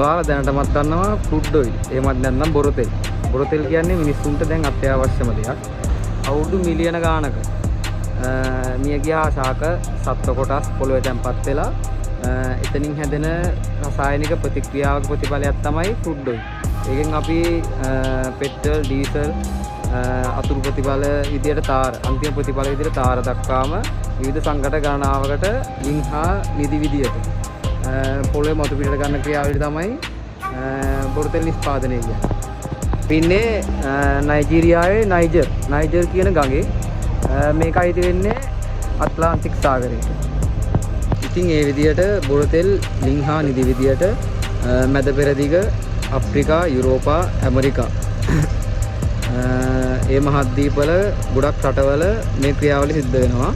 ඔයාලා දැනටමත් දන්නවා ක්‍රූඩ් ඔයිල්. එහෙමත් නැත්නම් බොරු තෙල්. බොරු තෙල් කියන්නේ මිනිස්සුන්ට දැන් අත්‍යවශ්‍යම දෙයක්. අවුරුදු මිලියන ගානක මියගිය ශාක සත්ව කොටස් පොළොවේ තැන්පත් වෙලා එතනින් හැදෙන රසායනික ප්‍රතික්‍රියාවක ප්‍රතිඵලයක් තමයි ක්‍රූඩ් ඔයිල්. ඒකෙන් අපි පෙට්‍රල්, ඩීසල් අතුරු ප්‍රතිඵල විදියට තාර අන්තිම ප්‍රතිඵල විදියට තාර දක්වාම විවිධ සංඝට ගණනාවකට ලින්හා නිදි විදියට පොළොවේ මතු පිටට ගන්න ක්‍රියාවලිය තමයි බොරු තෙල් නිෂ්පාදනය කියන්නේ. පින්නේ නයිජීරියාවේ නයිජර් කියන ගඟේ මේක අයිති වෙන්නේ ඇට්ලාන්ටික් සාගරයට. ඉතින් ඒ විදියට බොරු තෙල් ලින්හා නිදි විදියට මැද පෙරදිග අප්‍රිකා, යුරෝපා, ඇමරිකා ඒ මහද්වීපවල ගොඩක් රටවල මේ ක්‍රියාවලිය සිද්ධ වෙනවා.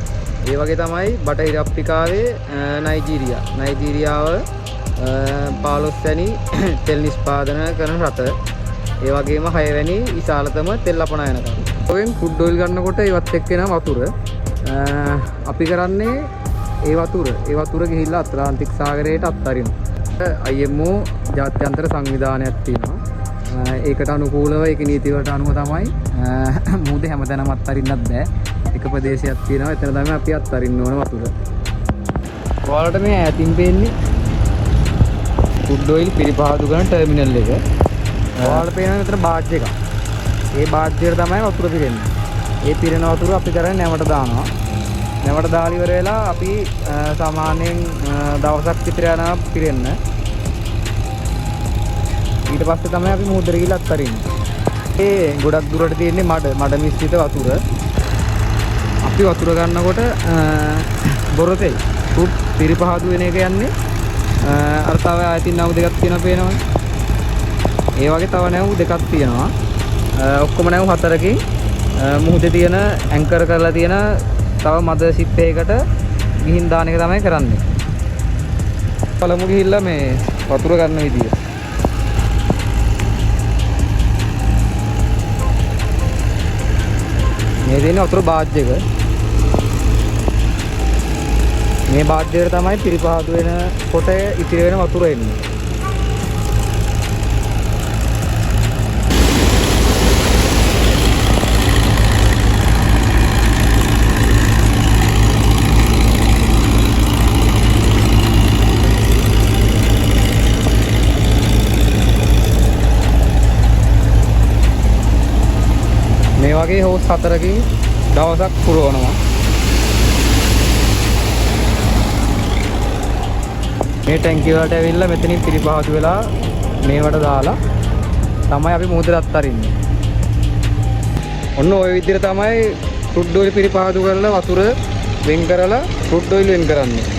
ඒ වගේ තමයි බටහිර අප්‍රිකාවේ නයිජීරියාව 15 වැනි තෙල් නිෂ්පාදනය කරන රට. ඒ වගේම 6 වැනි විශාලතම තෙල් අපනයනකරු. ඔයෙන් ක්‍රූඩ් ඔයිල් ගන්නකොට ඒවත් එක්ක එන වතුර අපි කරන්නේ ඒ වතුර ගිහිල්ලා ඇට්ලාන්ටික් සාගරයට අත්හරිනවා. IMO ජාත්‍යන්තර සංවිධානයක් තියෙනවා. ඒකට අනුකූලව ඒක නීති වලට අනුව තමයි මුහුදේ හැමතැනම අත්හරින්නත් බෑ. එක ප්‍රදේශයක් තියෙනවා. එතන තමයි අපි අත්හරින්න ඕන වතුර. ඔයාලට මේ ඈතින් පේන්නේ ක්‍රූඩ් ඔයිල් පිරිපහදු කරන ටර්මිනල් එක. ඔයාලට පේනවා මෙතන බාජ් එකක්. ඒ බාජ් එකට තමයි වතුර පිරෙන්නේ. ඒ පිරෙන වතුර අපි කරන්නේ නැවට දානවා. නැවට දාලා ඉවර වෙලා අපි සාමාන්‍යයෙන් දවසක් විතර යනවා පිරෙන්න. ඊට පස්සේ තමයි අපි මුහුදට ගිහලා අත්හරින්නේ. ඒ ගොඩක් දුරට තියෙන්නේ මඩ මිශ්‍රිත වතුර. අපි වතුර ගන්නකොට බොරු තෙල් ක්‍රූඩ් පිරිපහදු වෙන එක යන්නේ අර තව ආයතින් නව දෙකක් තියෙනවා පේනවනේ. ඒ වගේ තව නැව් දෙකක් තියෙනවා. ඔක්කොම නැව් හතරකින් මුහුදේ තියෙන ඇන්කර් කරලා තියෙන තව මද ෂිප් එකකට ගිහින් දාන එක තමයි කරන්නේ. පළමු ගිහිල්ලා මේ වතුර ගන්න විදිය. මේ දෙන්නේ වතුර බාජ් එක. මේ බාජ් එකට තමයි පිරිපහදු වෙන කොට ඉතිරි වෙන වතුර එන්නේ. මේ වගේ හෝස් 4කින් දවසක් පුරවනවා. මේ ටැංකිය වලට ඇවිල්ලා මෙතනින් පිරිපහදු වෙලා මේවට දාලා තමයි අපි මුහුදට අත්හරින්නේ. ඔන්න ওই විදිහට තමයි ක්‍රූඩ් ඔයිල් පිරිපහදු කරලා වතුර වෙන් කරලා ක්‍රූඩ් ඔයිල් වෙන් කරන්නේ.